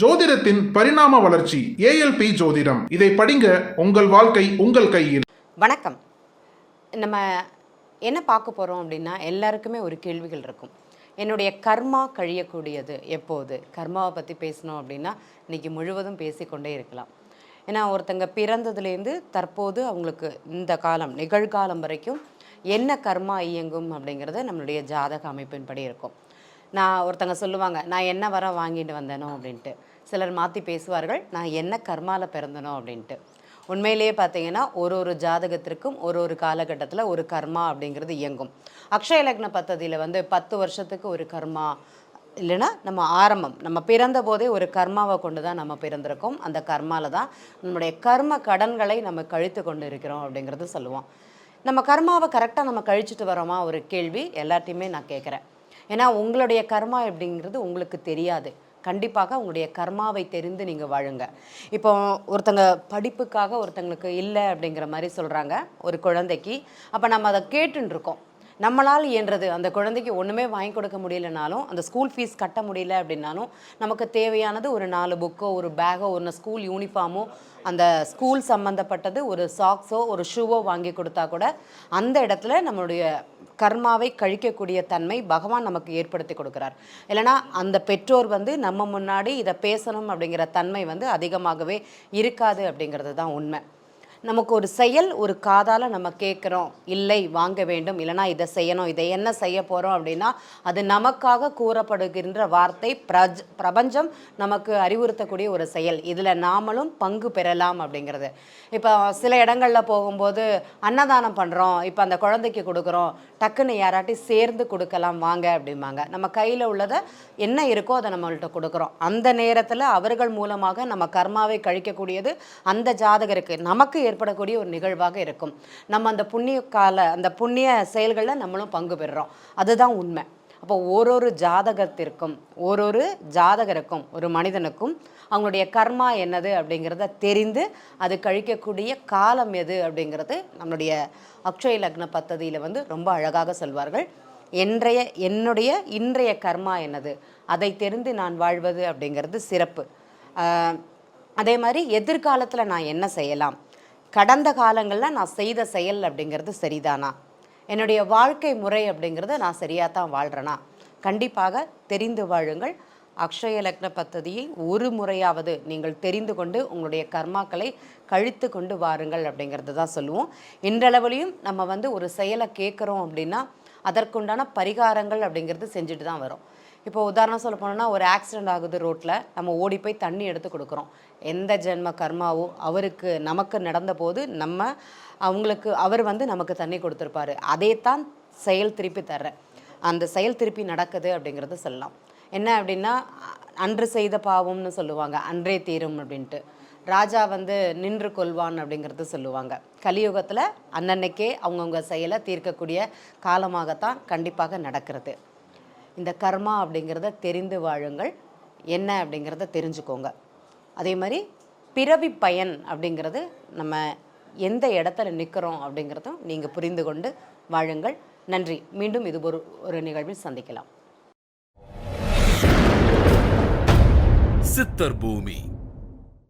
ஜோதிடத்தின் பரிணாம வளர்ச்சி ஏஎல்பி ஜோதிடம். இதை படிங்க, உங்கள் வாழ்க்கை உங்கள் கையில். வணக்கம். நம்ம என்ன பார்க்க போகிறோம் அப்படின்னா, எல்லாருக்குமே ஒரு கேள்விகள் இருக்கும். என்னுடைய கர்மா கழியக்கூடியது எப்போது? கர்மாவை பற்றி பேசணும் அப்படின்னா இன்றைக்கி முழுவதும் பேசிக்கொண்டே இருக்கலாம். ஏன்னா ஒருத்தங்க பிறந்ததுலேருந்து தற்போது அவங்களுக்கு இந்த காலம் நிகழ்காலம் வரைக்கும் என்ன கர்மா இயங்கும் அப்படிங்கிறது நம்மளுடைய ஜாதக அமைப்பின்படி இருக்கும். ஒருத்தங்க சொல்லுவாங்க, நான் என்ன வரம் வாங்கிட்டு வந்தேனோ அப்படின்ட்டு. சிலர் மாற்றி பேசுவார்கள், நான் என்ன கர்மாவில் பிறந்தனோ அப்படின்ட்டு. உண்மையிலேயே பார்த்தீங்கன்னா ஒரு ஜாதகத்திற்கும் ஒரு காலகட்டத்தில் ஒரு கர்மா அப்படிங்கிறது இயங்கும். அக்ஷய லக்ன பத்ததியில் 10 வருஷத்துக்கு ஒரு கர்மா, இல்லைன்னா நம்ம பிறந்த போதே ஒரு கர்மாவை கொண்டு தான் நம்ம பிறந்திருக்கோம். அந்த கர்மாவில் தான் நம்முடைய கர்ம கடன்களை நம்ம கழித்து கொண்டு இருக்கிறோம் அப்படிங்கிறது சொல்லுவோம். நம்ம கர்மாவை கரெக்டாக நம்ம கழிச்சிட்டு வரோமா ஒரு கேள்வி எல்லாத்தையுமே நான் கேட்குறேன். ஏன்னா உங்களுடைய கர்மா எப்படிங்கிறது உங்களுக்கு தெரியாது. கண்டிப்பாக உங்களுடைய கர்மாவை தெரிந்து நீங்கள் வாழுங்க. இப்போ ஒருத்தங்க படிப்புக்காக ஒருத்தங்களுக்கு இல்லை அப்படிங்கிற மாதிரி சொல்கிறாங்க ஒரு குழந்தைக்கு. அப்போ நம்ம அதை கேட்டுருக்கோம். நம்மளால் இயன்றது அந்த குழந்தைக்கு ஒன்றுமே வாங்கி கொடுக்க முடியலனாலும், அந்த ஸ்கூல் ஃபீஸ் கட்ட முடியல அப்படின்னாலும், நமக்கு தேவையானது ஒரு 4 புக்கோ, ஒரு பேக்கோ, ஒரு ஸ்கூல் யூனிஃபார்மோ, அந்த ஸ்கூல் சம்மந்தப்பட்டது ஒரு சாக்ஸோ, ஒரு ஷூவோ வாங்கி கொடுத்தா கூட அந்த இடத்துல நம்மளுடைய கர்மாவை கழிக்கக்கூடிய தன்மை பகவான் நமக்கு ஏற்படுத்தி கொடுக்குறார். இல்லைனா அந்த பெற்றோர் நம்ம முன்னாடி இதை பேசணும் அப்படிங்கிற தன்மை அதிகமாகவே இருக்காது அப்படிங்கிறது தான் உண்மை. நமக்கு ஒரு செயல் ஒரு காதால் நம்ம கேட்குறோம், இல்லை வாங்க வேண்டும், இல்லைனா இதை செய்யணும், இதை என்ன செய்ய போகிறோம் அப்படின்னா அது நமக்காக கூறப்படுகின்ற வார்த்தை பிரபஞ்சம் நமக்கு அறிவுறுத்தக்கூடிய ஒரு செயல். இதில் நாமளும் பங்கு பெறலாம் அப்படிங்கிறது. இப்போ சில இடங்களில் போகும்போது அன்னதானம் பண்ணுறோம், இப்போ அந்த குழந்தைக்கு கொடுக்குறோம், டக்குன்னு யாராட்டி சேர்ந்து கொடுக்கலாம் வாங்க அப்படிம்பாங்க. நம்ம கையில் உள்ளதை என்ன இருக்கோ அதை நம்மள்கிட்ட கொடுக்குறோம். அந்த நேரத்தில் அவர்கள் மூலமாக நம்ம கர்மாவை கழிக்கக்கூடியது அந்த ஜாதகருக்கு நமக்கு ஏற்படக்கூடிய ஒரு நிகழ்வாக இருக்கும். நம்ம அந்த புண்ணிய செயல்களில் நம்மளும் பங்கு பெறுறோம். அதுதான் உண்மை. அப்போ ஒரு ஜாதகத்திற்கும் ஜாதகருக்கும் ஒரு மனிதனுக்கும் அவங்களுடைய கர்மா என்னது அப்படிங்கிறத தெரிந்து அது கழிக்கக்கூடிய காலம் எது அப்படிங்கிறது நம்மளுடைய அக்ஷய லக்ன பத்ததியில் ரொம்ப அழகாக சொல்வார்கள். இன்றைய கர்மா என்னது, அதை தெரிந்து நான் வாழ்வது அப்படிங்கிறது சிறப்பு. அதே மாதிரி எதிர்காலத்தில் நான் என்ன செய்யலாம், கடந்த காலங்களில் நான் செய்த செயல் அப்படிங்கிறது சரிதானா, என்னுடைய வாழ்க்கை முறை அப்படிங்கிறத நான் சரியாக தான் வாழ்கிறேனா, கண்டிப்பாக தெரிந்து வாழுங்கள். அக்ஷய லக்ன பத்ததியை ஒரு முறையாவது நீங்கள் தெரிந்து கொண்டு உங்களுடைய கர்மாக்களை கழித்து கொண்டு வாருங்கள் அப்படிங்கிறது தான் சொல்லுவோம். இன்றளவுலையும் நம்ம ஒரு செயலை கேட்குறோம் அப்படின்னா அதற்குண்டான பரிகாரங்கள் அப்படிங்கிறது செஞ்சுட்டு தான் வரும். இப்போ உதாரணம் சொல்ல போனோம்னா, ஒரு ஆக்சிடெண்ட் ஆகுது ரோட்டில், நம்ம ஓடி போய் தண்ணி எடுத்து கொடுக்குறோம். எந்த ஜென்ம கர்மாவோ நமக்கு நடந்த போது அவர் நமக்கு தண்ணி கொடுத்துருப்பாரு. அதே தான் செயல் திருப்பி தர்றேன். அந்த செயல் திருப்பி நடக்குது அப்படிங்கிறது சொல்லலாம். என்ன அப்படின்னா, அன்று செய்த பாவம்னு சொல்லுவாங்க, அன்றே தீரும் அப்படின்ட்டு. ராஜா நின்று கொள்வான் அப்படிங்கிறது சொல்லுவாங்க. கலியுகத்தில் அன்னன்னைக்கே அவங்கவுங்க செயலை தீர்க்கக்கூடிய காலமாகத்தான் கண்டிப்பாக நடக்கிறது. இந்த கர்மா அப்படிங்கிறத தெரிந்து வாழுங்கள், என்ன அப்படிங்கிறத தெரிஞ்சுக்கோங்க. அதே மாதிரி பிறவி பயன் அப்படிங்கிறது நம்ம எந்த இடத்துல நிற்கிறோம் அப்படிங்கிறதும் நீங்கள் புரிந்து கொண்டு வாழுங்கள். நன்றி. மீண்டும் இது ஒரு நிகழ்வில் சந்திக்கலாம். சித்தர் பூமி.